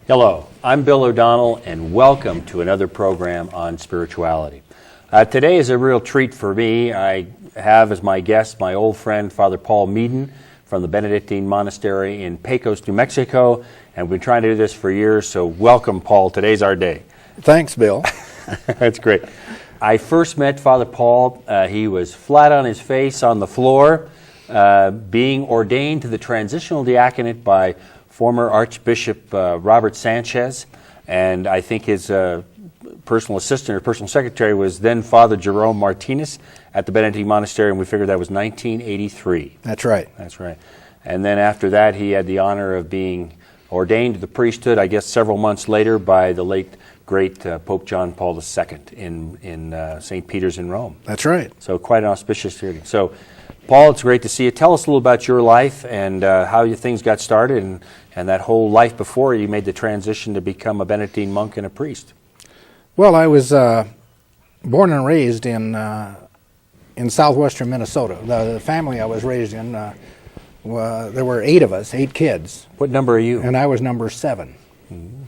Hello, I'm Bill O'Donnell, and welcome to another program on spirituality. Today is a real treat for me. I have as my guest my old friend, Father Paul Meaden, from the Benedictine Monastery in Pecos, New Mexico, and we've been trying to do this for years, so welcome, Paul. Today's our day. Thanks, Bill. That's great. I first met Father Paul. He was flat on his face on the floor, being ordained to the transitional diaconate by former Archbishop Robert Sanchez, and I think his personal assistant or personal secretary was then Father Jerome Martinez at the Benedictine Monastery, and we figured that was 1983. That's right. That's right. And then after that, he had the honor of being ordained to the priesthood, I guess several months later, by the late, great Pope John Paul II in St. Peter's in Rome. That's right. So quite an auspicious journey. So, Paul, it's great to see you. Tell us a little about your life and how your things got started and that whole life before you made the transition to become a Benedictine monk and a priest. Well, I was born and raised in southwestern Minnesota. The family I was raised in, there were 8 of us, 8 kids. What number are you? And I was number 7. Mm-hmm.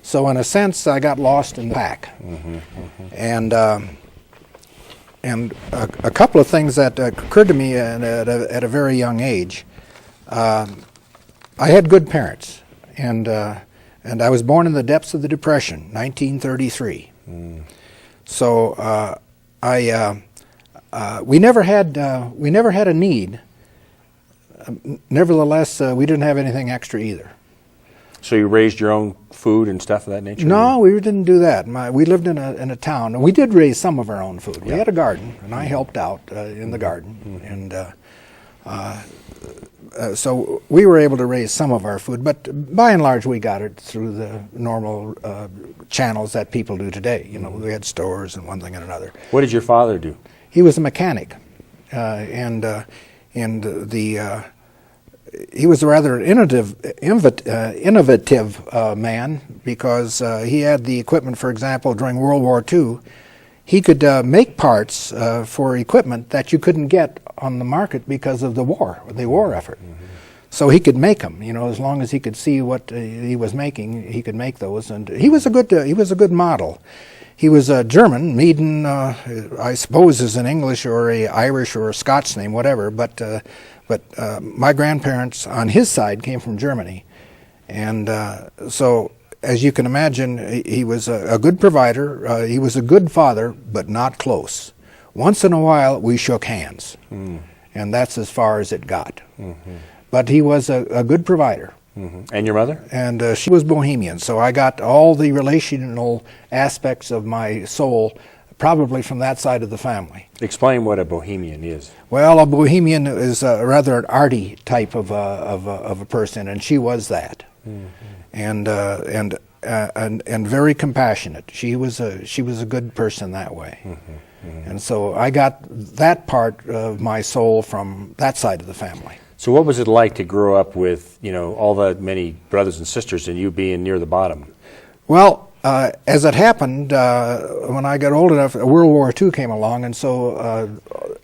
So in a sense, I got lost in the pack. Mm-hmm, mm-hmm. And a couple of things that occurred to me at a very young age. I had good parents, and I was born in the depths of the Depression, 1933. Mm. So we never had a need. Nevertheless, we didn't have anything extra either. So you raised your own food and stuff of that nature? No, we didn't do that. We lived in a town, and we did raise some of our own food. We had a garden, and I helped out in the garden, and so we were able to raise some of our food. But by and large, we got it through the normal channels that people do today. You know, we had stores and one thing and another. What did your father do? He was a mechanic, he was a rather innovative man because he had the equipment. For example, during World War II, he could make parts for equipment that you couldn't get on the market because of the war effort. Mm-hmm. So he could make them. You know, as long as he could see what he was making, he could make those. And he was a good model. He was a German. Meaden, I suppose, is an English or a Irish or a Scots name, whatever. But my grandparents on his side came from Germany, and so as you can imagine, he was a good provider. He was a good father, but not close. Once in a while, we shook hands, and that's as far as it got. Mm-hmm. But he was a good provider. Mm-hmm. And your mother? And she was Bohemian, so I got all the relational aspects of my soul probably from that side of the family. Explain what a Bohemian is. Well, a Bohemian is rather an arty type of a person, and she was that, and very compassionate. She was a good person that way, and so I got that part of my soul from that side of the family. So, what was it like to grow up with all the many brothers and sisters, and you being near the bottom? Well, as it happened, when I got old enough, World War II came along, and so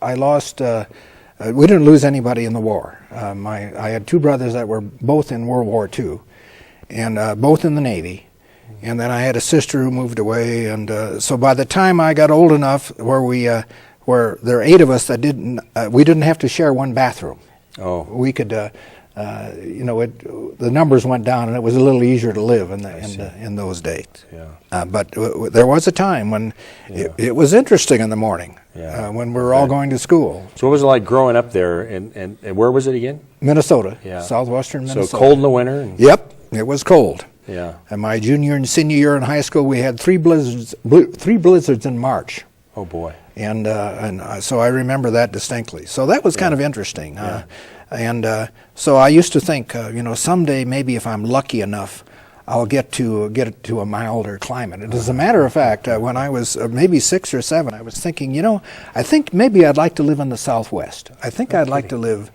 I lost. We didn't lose anybody in the war. I had 2 brothers that were both in World War II, and both in the Navy. And then I had a sister who moved away, and so by the time I got old enough, where there are 8 of us that we didn't have to share one bathroom. Oh, we could. The numbers went down, and it was a little easier to live in those days. Yeah. But there was a time when it was interesting in the morning when we were all going to school. So what was it like growing up there, and where was it again? Minnesota, southwestern Minnesota. So cold in the winter? Yep, it was cold. Yeah. And my junior and senior year in high school, we had 3 blizzards in March. Oh boy. And so I remember that distinctly. So that was kind of interesting. So I used to think, someday maybe if I'm lucky enough, I'll get to a milder climate. And as a matter of fact, when I was maybe 6 or 7, I was thinking, I think maybe I'd like to live in the Southwest. I think I'd like to live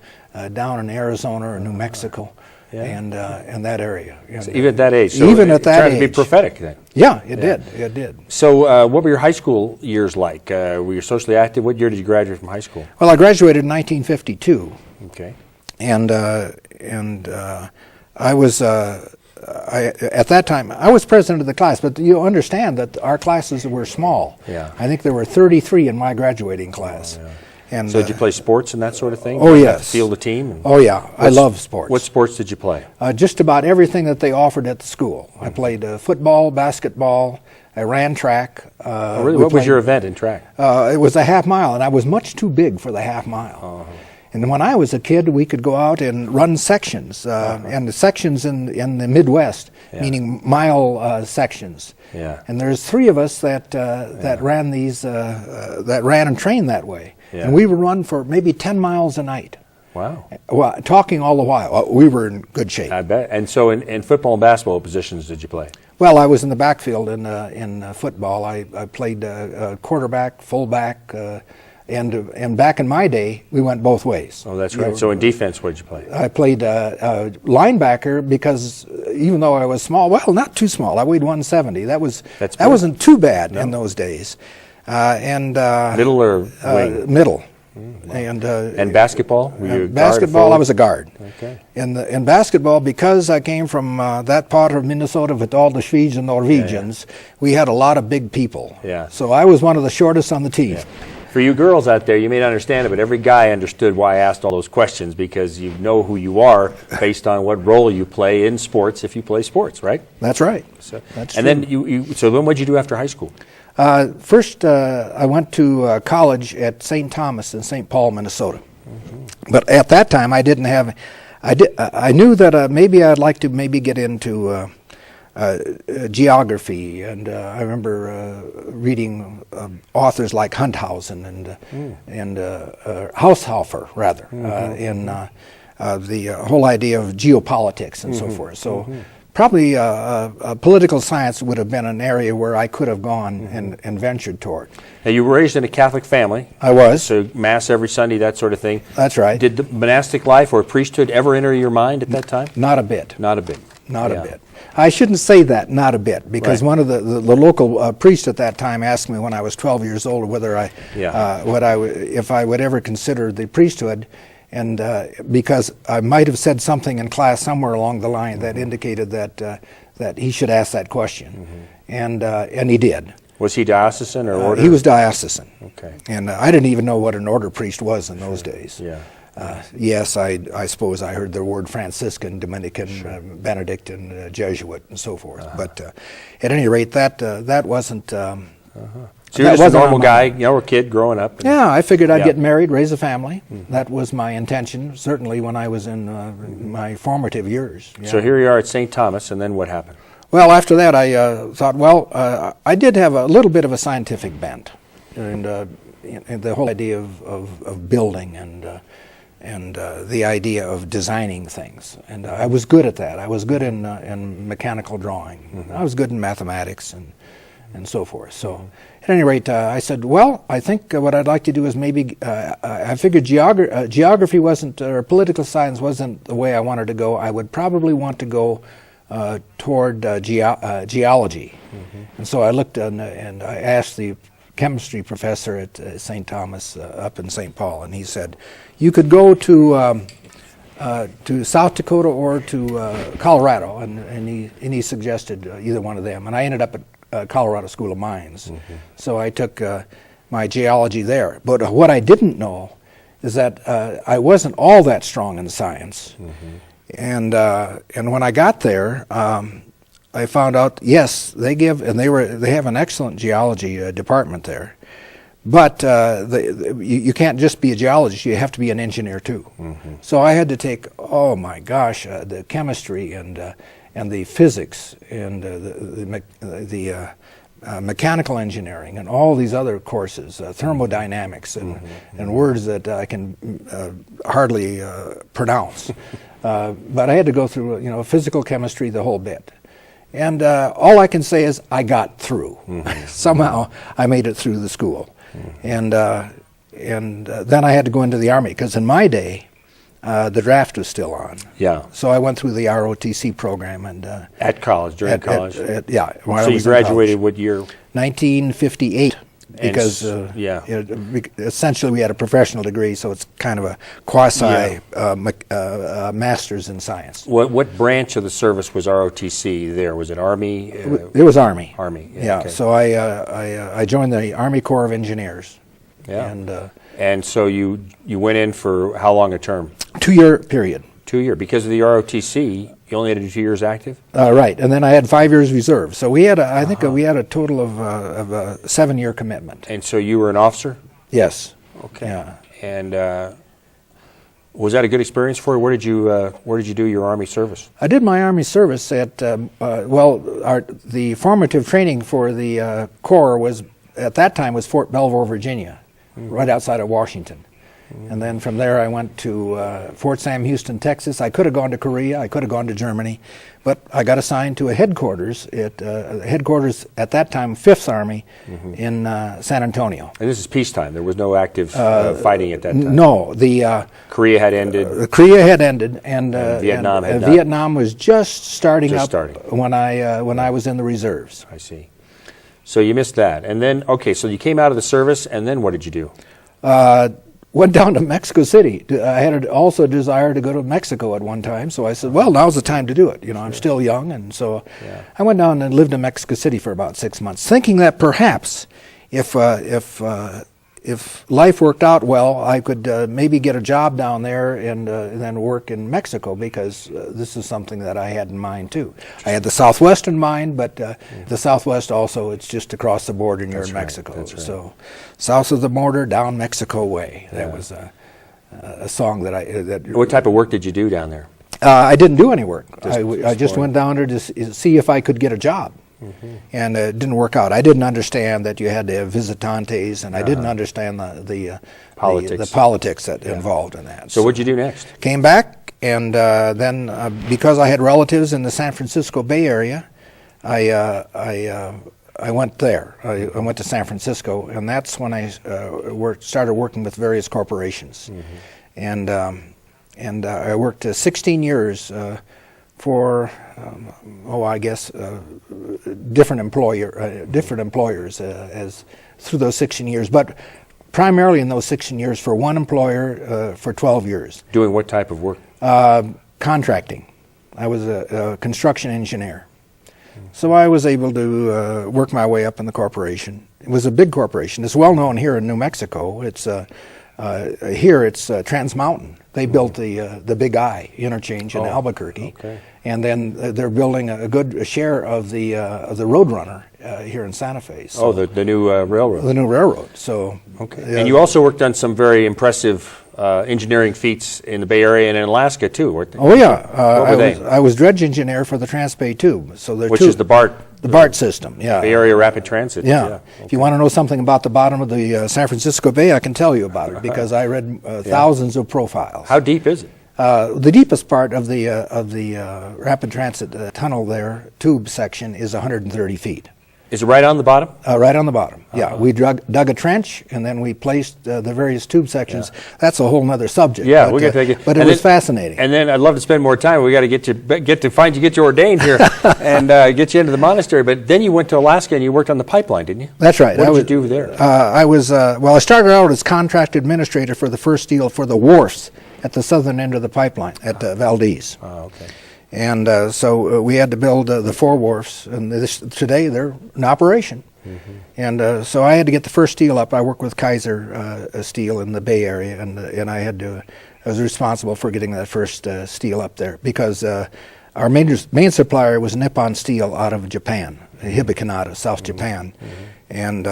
down in Arizona or New Mexico. And that area. So even at that age. So even at that age. Trying to be prophetic then. Yeah, it did. It did. So what were your high school years like? Were you socially active? What year did you graduate from high school? Well, I graduated in 1952. Okay. And I was at that time, I was president of the class, but you understand that our classes were small. Yeah. I think there were 33 in my graduating class. Oh, yeah. And, So did you play sports and that sort of thing? Oh, Did you yes. Field a team? Oh, yeah. I love sports. What sports did you play? Just about everything that they offered at the school. I played football, basketball. I ran track. Oh, really? What was your event in track? It was a half mile, and I was much too big for the half mile. And when I was a kid, we could go out and run sections, and the sections in the Midwest, meaning mile sections. Yeah. And there's 3 of us that ran these, that ran and trained that way. Yeah. And we would run for maybe 10 miles a night. Wow. Well, talking all the while. We were in good shape. I bet. And so in football and basketball, what positions did you play? Well, I was in the backfield in football. I played quarterback, fullback, and back in my day, we went both ways. Oh, that's right. So in defense, what did you play? I played linebacker because even though I was small, well, not too small. I weighed 170. That wasn't too bad in those days. Middle or wing? Middle. And basketball? Were you a guard or basketball, forward? I was a guard. Okay. In basketball, because I came from that part of Minnesota with all the Swedes and Norwegians, we had a lot of big people. Yeah. So I was one of the shortest on the team. Yeah. For you girls out there, you may not understand it, but every guy understood why I asked all those questions, because you know who you are based on what role you play in sports if you play sports, right? That's right. So, That's and true. then so then what did you do after high school? First, I went to college at St. Thomas in St. Paul, Minnesota. But at that time, I didn't have. I knew that maybe I'd like to get into geography, and I remember reading authors like Hunthausen and Haushofer, rather, in the whole idea of geopolitics and so forth. So. Probably political science would have been an area where I could have gone and ventured toward. Now, you were raised in a Catholic family. I was. So Mass every Sunday, that sort of thing. That's right. Did the monastic life or priesthood ever enter your mind at that time? Not a bit. Not a bit. Not a bit. I shouldn't say that, not a bit, because one of the local priests at that time asked me when I was 12 years old whether if I would ever consider the priesthood. And because I might have said something in class somewhere along the line that indicated that he should ask that question, and he did. Was he diocesan or order? He was diocesan. Okay. And I didn't even know what an order priest was in those days. Yeah. Yes, I suppose I heard the word Franciscan, Dominican, Benedictine, Jesuit, and so forth. But at any rate, that wasn't. So you're just a normal guy, or kid growing up. Yeah, I figured I'd get married, raise a family. That was my intention, certainly when I was in my formative years. Yeah. So here you are at St. Thomas, and then what happened? Well, after that, I thought, I did have a little bit of a scientific bent, and the whole idea of building and the idea of designing things. And I was good at that. I was good in mechanical drawing. I was good in mathematics and so forth. So at any rate, I said, well, I think what I'd like to do is maybe, I figured geography wasn't, or political science wasn't the way I wanted to go. I would probably want to go toward geology. And so I looked and I asked the chemistry professor at St. Thomas up in St. Paul, and he said, you could go to South Dakota or to Colorado, and he suggested either one of them. And I ended up at Colorado School of Mines. So I took my geology there. But what I didn't know is that I wasn't all that strong in science. And when I got there, I found out, yes, they have an excellent geology department there. But you can't just be a geologist, you have to be an engineer too. So I had to take, oh my gosh, the chemistry and the physics and the mechanical engineering and all these other courses, thermodynamics and words that I can hardly pronounce. But I had to go through, physical chemistry, the whole bit. And all I can say is I got through. Somehow I made it through the school. And then I had to go into the Army, because in my day, the draft was still on. Yeah. So I went through the ROTC program and at college, during college. Yeah. So you graduated what year? 1958. And because yeah. essentially we had a professional degree, so it's kind of a quasi master's in science. What branch of the service was ROTC there? Was it Army? It was Army. Army. Yeah. Okay. So I joined the Army Corps of Engineers. Yeah. And so you went in for how long a term? 2-year period. 2 year. Because of the ROTC, you only had to do 2 years active? Right, and then I had 5 years reserve. So we had, I think, we had a total of a 7-year commitment. And so you were an officer? Yes. Okay. Yeah. And was that a good experience for you? Where did you do your Army service? I did my Army service at the formative training for the Corps was at that time was Fort Belvoir, Virginia, right outside of Washington. And then from there I went to Fort Sam Houston, Texas. I could have gone to Korea, I could have gone to Germany, but I got assigned to a headquarters at that time, 5th Army in San Antonio. And this is peacetime. There was no active fighting at that time. No, Korea had ended. Korea had ended, and Vietnam had not. Vietnam was just starting Just up starting. when I was in the reserves. I see. So you missed that, and then so you came out of the service, and then what did you do? Went down to Mexico City. I had also a desire to go to Mexico at one time, so I said, well, now's the time to do it. You know, I'm still young, and so I went down and lived in Mexico City for about 6 months, thinking that perhaps if life worked out well, I could maybe get a job down there and then work in Mexico, because this is something that I had in mind too. I had the Southwest in mind, but the Southwest also, it's just across the border and you're in Mexico. That's right. So south of the border, down Mexico way. That was a song that What type of work did you do down there? I didn't do any work. I just exploring. went down there to see if I could get a job. And it didn't work out. I didn't understand that you had to have visitantes, and I didn't understand the politics that involved in that. So what'd you do next? Came back, and then because I had relatives in the San Francisco Bay Area, I went there. I went to San Francisco, and that's when I started working with various corporations, and I worked 16 years. For different employers as through those 16 years, but primarily in those 16 years for one employer for 12 years. Doing what type of work? Contracting. I was a construction engineer, so I was able to work my way up in the corporation. It was a big corporation. It's well known here in New Mexico. It's here it's Trans Mountain. They built the Big I interchange in Albuquerque, and then they're building a good share of the Roadrunner here in Santa Fe. So the new railroad. the new railroad. So And you also worked on some very impressive engineering feats in the Bay Area and in Alaska too, weren't they? Oh yeah, What were they? I was dredge engineer for the Transbay Tube. So Which is the BART. the BART system. Yeah. Bay Area Rapid Transit. Yeah. If you want to know something about the bottom of the San Francisco Bay, I can tell you about it because I read thousands of profiles. How deep is it? The deepest part of the rapid transit tunnel there, tube section, is 130 feet. Is it right on the bottom? Right on the bottom. Yeah, we dug a trench and then we placed the various tube sections. That's a whole other subject. Yeah, but, we'll get to that. But it was fascinating. And then I'd love to spend more time. We got to get you ordained here and get you into the monastery. But then you went to Alaska and you worked on the pipeline, didn't you? That's right. What did you do there? I started out as contract administrator for the first deal for the wharfs at the southern end of the pipeline at Valdez. Oh, okay. And so we had to build the 4 wharfs, and today they're in operation. And so I had to get the first steel up. I work with Kaiser Steel in the Bay Area, and I was responsible for getting that first steel up there because our main supplier was Nippon Steel out of Japan, Hibikanata, South Japan, and.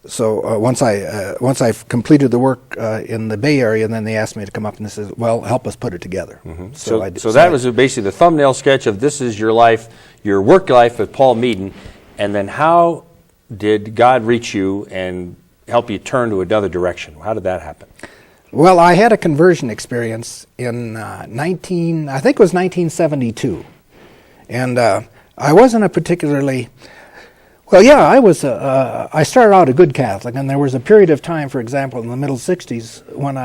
So once I've completed the work in the Bay Area, and then they asked me to come up and they said, "Well, help us put it together." So that was basically the thumbnail sketch of this is your life, your work life with Paul Meaden, and then how did God reach you and help you turn to another direction? How did that happen? Well, I had a conversion experience in I think it was 1972, and I wasn't a particularly. Well, yeah, I started out a good Catholic, and there was a period of time, for example, in the middle 60s, when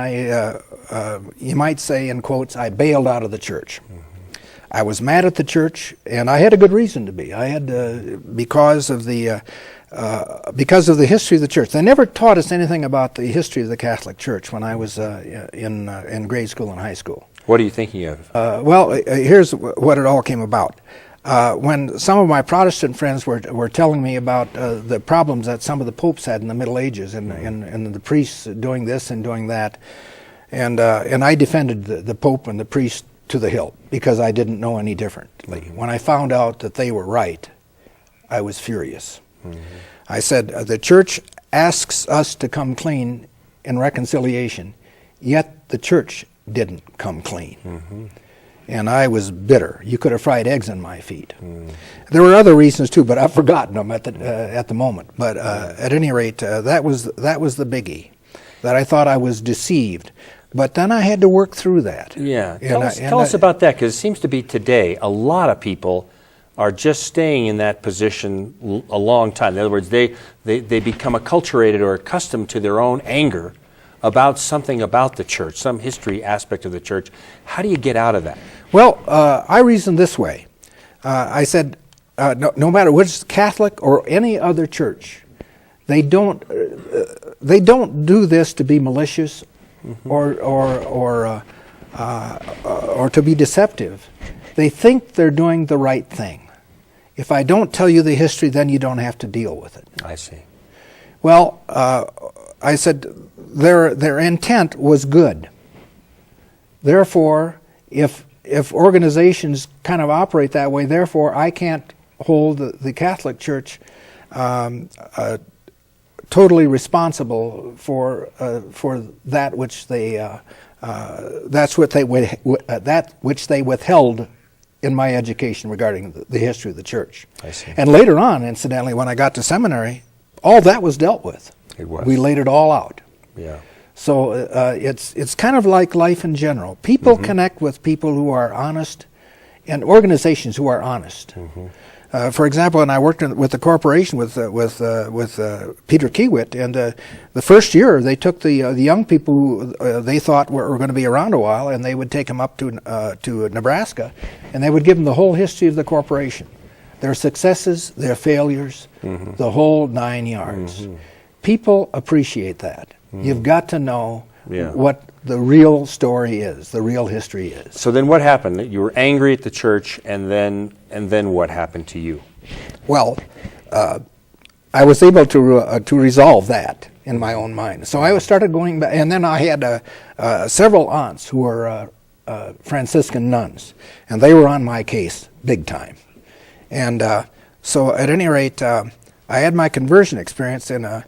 you might say, in quotes, I bailed out of the church. I was mad at the church, and I had a good reason to be. I had, because of the because of the history of the church. They never taught us anything about the history of the Catholic Church when I was in grade school and high school. What are you thinking of? Here's what it all came about. When some of my Protestant friends were telling me about the problems that some of the popes had in the Middle Ages, and the priests doing this and doing that, and I defended the Pope and the priest to the hilt because I didn't know any differently. When I found out that they were right, I was furious. I said, the church asks us to come clean in reconciliation, yet the church didn't come clean. And I was bitter. You could have fried eggs on my feet. There were other reasons too, but I've forgotten them at the moment. But at any rate, that was the biggie, that I thought I was deceived. But then I had to work through that. Yeah. Tell us about that, because it seems to be today a lot of people are just staying in that position a long time. In other words, they become acculturated or accustomed to their own anger about something about the church, some history aspect of the church. How do you get out of that? Well, I reasoned this way. I said, no matter which Catholic or any other church, they don't do this to be malicious or to be deceptive. They think they're doing the right thing. If I don't tell you the history, then you don't have to deal with it. I see. Well, I said their intent was good. Therefore, if organizations kind of operate that way, therefore I can't hold the Catholic Church totally responsible for that which they that which they withheld in my education regarding the history of the church. I see. And later on, incidentally, when I got to seminary, all that was dealt with. It was. We laid it all out. Yeah. So it's kind of like life in general. People connect with people who are honest, and organizations who are honest. For example, when I worked with the corporation with Peter Kiewit, and the first year they took the young people who they thought were going to be around a while, and they would take them up to Nebraska, and they would give them the whole history of the corporation, their successes, their failures, the whole 9 yards. People appreciate that. You've got to know what the real story is, the real history is. So then what happened? You were angry at the church, and then what happened to you? Well, I was able to resolve that in my own mind. So I started going back, and then I had several aunts who were Franciscan nuns, and they were on my case big time. And so at any rate, I had my conversion experience in a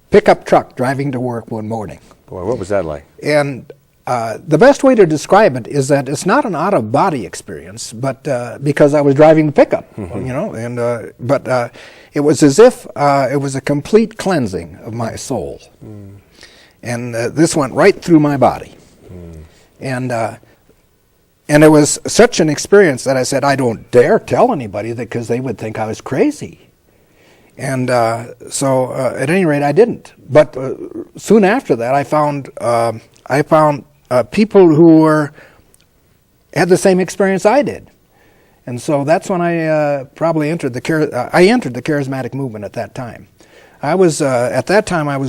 pickup truck driving to work one morning. Boy, what was that like? And the best way to describe it is that it's not an out-of-body experience, but because I was driving the pickup, you know, and but it was as if it was a complete cleansing of my soul, and this went right through my body, and it was such an experience that I said, I don't dare tell anybody that, because they would think I was crazy. And so, at any rate, I didn't. But soon after that, I found people who had the same experience I did, and so that's when I probably entered the charismatic movement. At that time, I was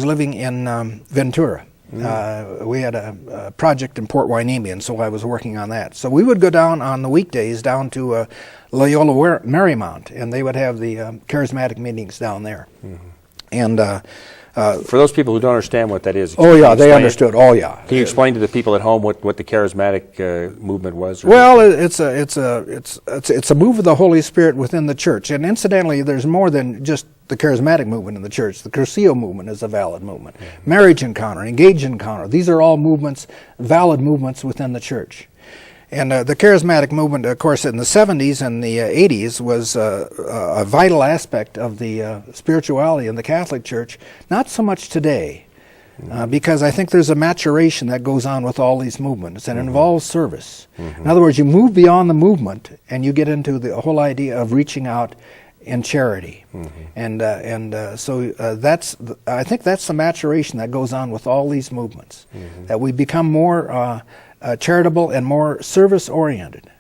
living in Ventura. We had a project in Port Hueneme, and so I was working on that. So we would go down on the weekdays down to Loyola Marymount, and they would have the charismatic meetings down there. And for those people who don't understand what that is, they understood. Oh yeah. Can you explain to the people at home what the charismatic movement was? Well, it's a move of the Holy Spirit within the church, and incidentally, there's more than just the charismatic movement in the church. The Cursillo movement is a valid movement. Marriage encounter, engage encounter, these are all movements, valid movements within the church. And the charismatic movement, of course, in the 70s and the 80s was a vital aspect of the spirituality in the Catholic Church. Not so much today, because I think there's a maturation that goes on with all these movements, and it involves service. In other words, you move beyond the movement, and you get into the whole idea of reaching out in charity. So I think that's the maturation that goes on with all these movements, that we become more charitable and more service-oriented.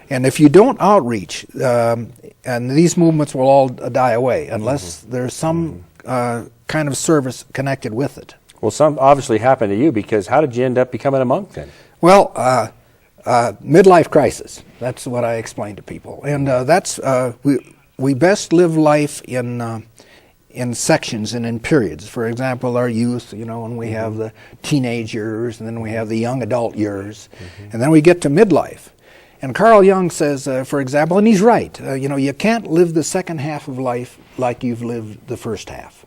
And if you don't outreach, and these movements will all die away unless there's some kind of service connected with it. Well, some obviously happened to you, because how did you end up becoming a monk then? Well, midlife crisis. That's what I explain to people, and we best live life in sections and in periods. For example, our youth, and we have the teenage years, and then we have the young adult years, and then we get to midlife. And Carl Jung says, for example, and he's right, you can't live the second half of life like you've lived the first half.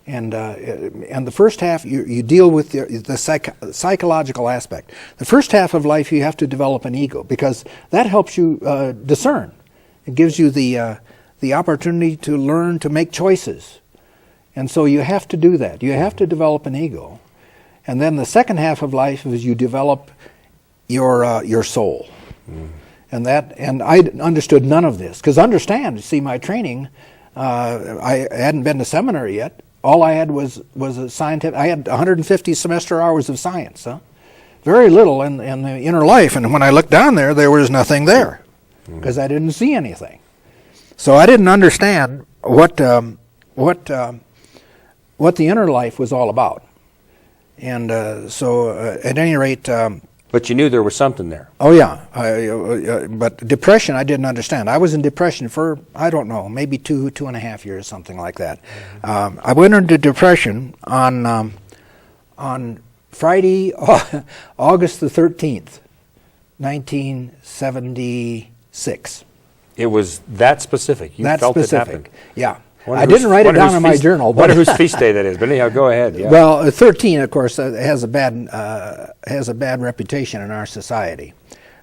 And the first half, you deal with the psychological aspect. The first half of life, you have to develop an ego, because that helps you discern. It gives you the opportunity to learn to make choices. And so you have to do that. You have to develop an ego. And then the second half of life is you develop your soul. And I understood none of this, because see, my training, I hadn't been to seminary yet. All I had was a scientific. I had 150 semester hours of science, very little in the inner life. And when I looked down there was nothing there, because I didn't see anything. So I didn't understand what the inner life was all about. And so at any rate. But you knew there was something there. Oh yeah, but depression I didn't understand. I was in depression for, I don't know, maybe 2.5 years, something like that. I went into depression on Friday, August the 13th, 1976. It was that specific. You felt it happen. Yeah. I didn't write it down in my journal. Wonder whose feast day that is. But anyhow, go ahead. Yeah. Well, 13, of course, has a bad reputation in our society.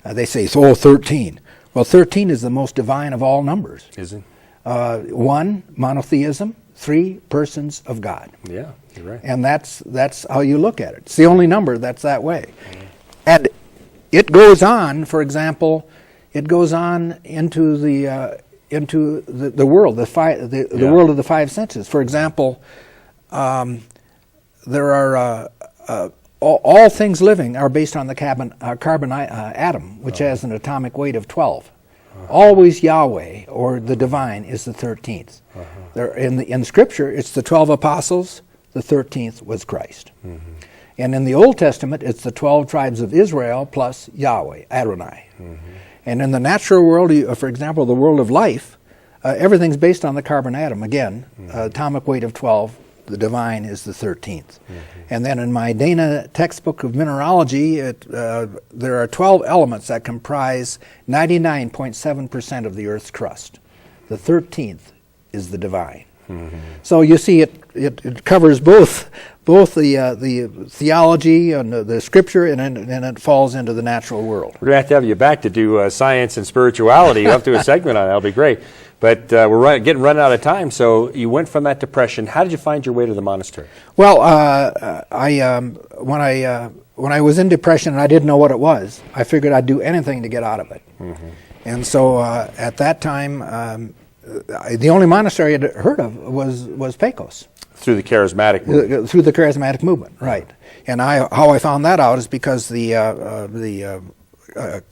They say, 13. Well, 13 is the most divine of all numbers. Is it? 1, monotheism. 3, persons of God. Yeah, you're right. And that's how you look at it. It's the only number that's that way. And it goes on, for example, into the world, the world of the five senses. For example, there are all things living are based on the carbon atom, which has an atomic weight of 12. Always Yahweh, or the divine, is the 13th. In Scripture, it's the 12 apostles. The 13th was Christ. And in the Old Testament, it's the 12 tribes of Israel plus Yahweh, Adonai. And in the natural world, for example, the world of life, everything's based on the carbon atom. Again, atomic weight of 12, the divine is the 13th. And then in my Dana textbook of mineralogy, there are 12 elements that comprise 99.7% of the Earth's crust. The 13th is the divine. So you see, it covers both the theology and the Scripture, and it falls into the natural world. We're going to have you back to do science and spirituality. You'll have to do a segment on it. That'll be great. But we're getting run out of time. So you went from that depression. How did you find your way to the monastery? Well, when I was in depression and I didn't know what it was, I figured I'd do anything to get out of it. And so at that time, the only monastery I'd heard of was Pecos. Through the charismatic movement. Through the charismatic movement, right. And how I found that out is because the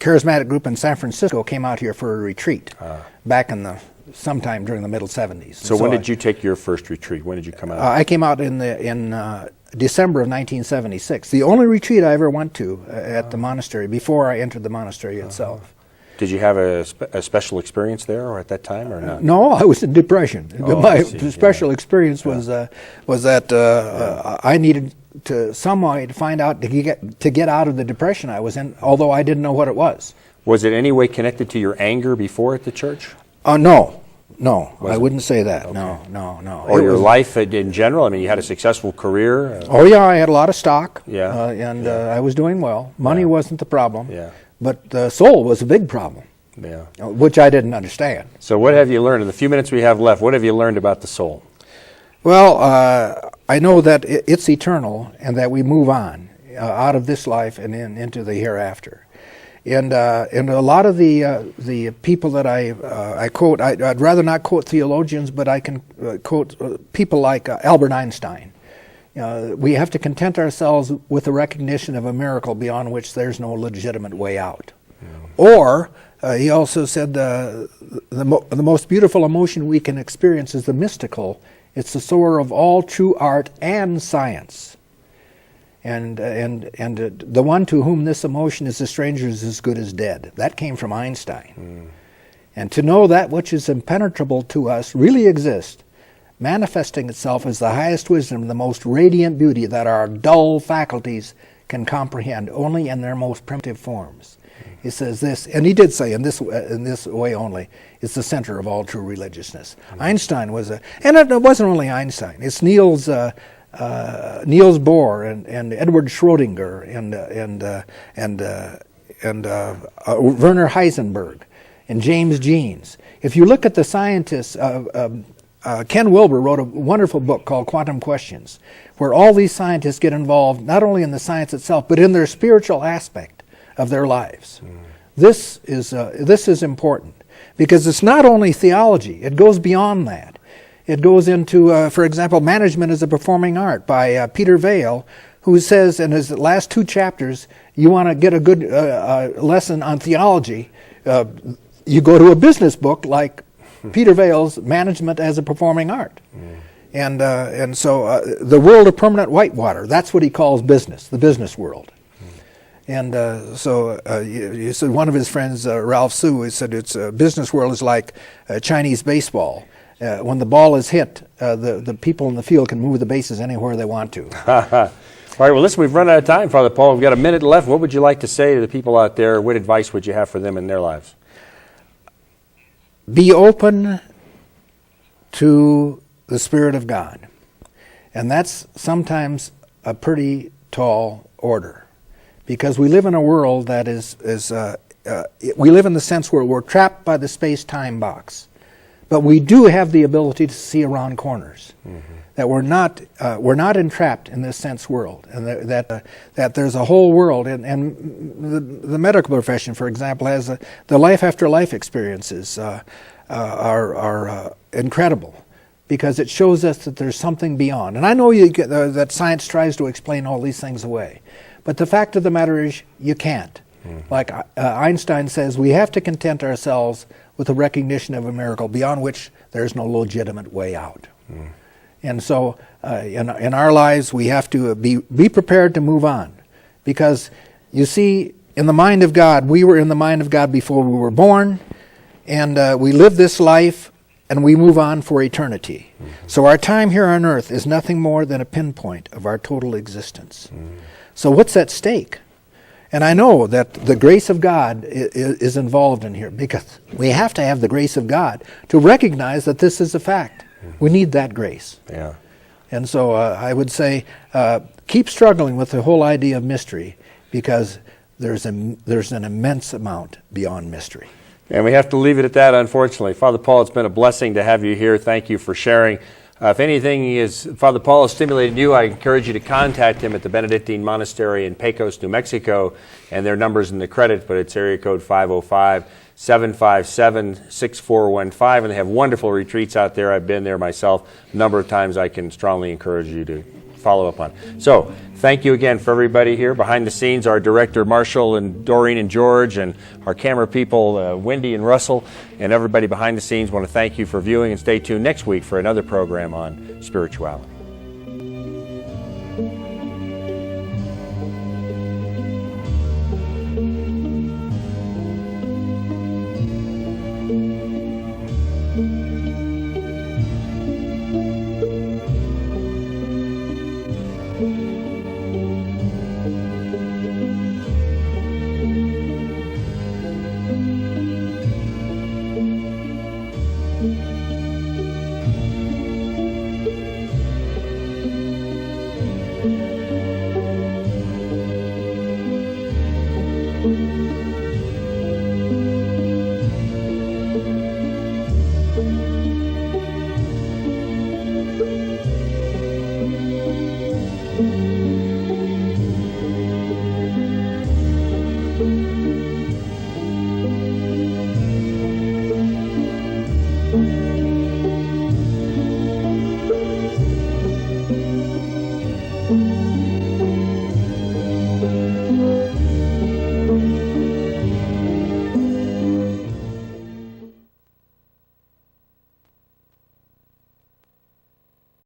charismatic group in San Francisco came out here for a retreat back in sometime during the middle 70s. So when did you take your first retreat? When did you come out? I came out in December of 1976. The only retreat I ever went to at the monastery before I entered the monastery itself. Did you have a special experience there, or at that time, or not? No, I was in depression. My special experience was that I needed to some way to find out to get out of the depression I was in, although I didn't know what it was. Was it any way connected to your anger before at the church? No, I wouldn't say that. Okay. No. Or your life in general? I mean, you had a successful career. Oh yeah, I had a lot of stock. Yeah. I was doing well. Money wasn't the problem. Yeah. But the soul was a big problem. Yeah. Which I didn't understand. So what have you learned? In the few minutes we have left, what have you learned about the soul? Well, I know that it's eternal and that we move on out of this life and into the hereafter. And a lot of the people that I quote, I'd rather not quote theologians, but I can quote people like Albert Einstein. We have to content ourselves with the recognition of a miracle beyond which there's no legitimate way out. Or he also said the most beautiful emotion we can experience is the mystical. It's the sower of all true art and science. And the one to whom this emotion is a stranger is as good as dead. That came from Einstein. And to know that which is impenetrable to us really exists, manifesting itself as the highest wisdom, the most radiant beauty that our dull faculties can comprehend only in their most primitive forms. He says this, and he did say in this way only, it's the center of all true religiousness. Einstein was and it wasn't only Einstein. It's Niels Bohr and Edward Schrödinger and Werner Heisenberg and James Jeans. If you look at the scientists, Ken Wilber wrote a wonderful book called Quantum Questions, where all these scientists get involved not only in the science itself, but in their spiritual aspect of their lives. This is important because it's not only theology, it goes beyond that. It goes into, for example, Management as a Performing Art by Peter Vail, who says in his last 2 chapters, you want to get a good lesson on theology, you go to a business book like Peter Vail's Management as a Performing Art. And so the world of permanent whitewater, that's what he calls business, the business world. And you said one of his friends, Ralph Su, he said it's business world is like Chinese baseball. When the ball is hit, the people in the field can move the bases anywhere they want to. All right, well, listen, we've run out of time, Father Paul. We've got a minute left. What would you like to say to the people out there? What advice would you have for them in their lives? Be open to the Spirit of God. And that's sometimes a pretty tall order. Because we live in a world that we live in the sense where we're trapped by the space-time box. But we do have the ability to see around corners. That we're not entrapped in this sense world, and that there's a whole world. And the medical profession, for example, has the life after life experiences are incredible, because it shows us that there's something beyond. And I know that science tries to explain all these things away, but the fact of the matter is you can't. Like Einstein says, we have to content ourselves with the recognition of a miracle beyond which there's no legitimate way out. And so in our lives, we have to be prepared to move on. Because, you see, in the mind of God, we were in the mind of God before we were born, and we live this life, and we move on for eternity. So our time here on earth is nothing more than a pinpoint of our total existence. So what's at stake? And I know that the grace of God is involved in here, because we have to have the grace of God to recognize that this is a fact. We need that grace. Yeah. And so I would say keep struggling with the whole idea of mystery, because there's an immense amount beyond mystery. And we have to leave it at that, unfortunately. Father Paul, it's been a blessing to have you here. Thank you for sharing. If anything Father Paul has stimulated you, I encourage you to contact him at the Benedictine Monastery in Pecos, New Mexico, and their number's in the credit, but it's area code 505-757-6415, and they have wonderful retreats out there. I've been there myself a number of times. I can strongly encourage you to follow up on. So, thank you again for everybody here. Behind the scenes, our director, Marshall, and Doreen and George, and our camera people, Wendy and Russell, and everybody behind the scenes want to thank you for viewing, and stay tuned next week for another program on spirituality.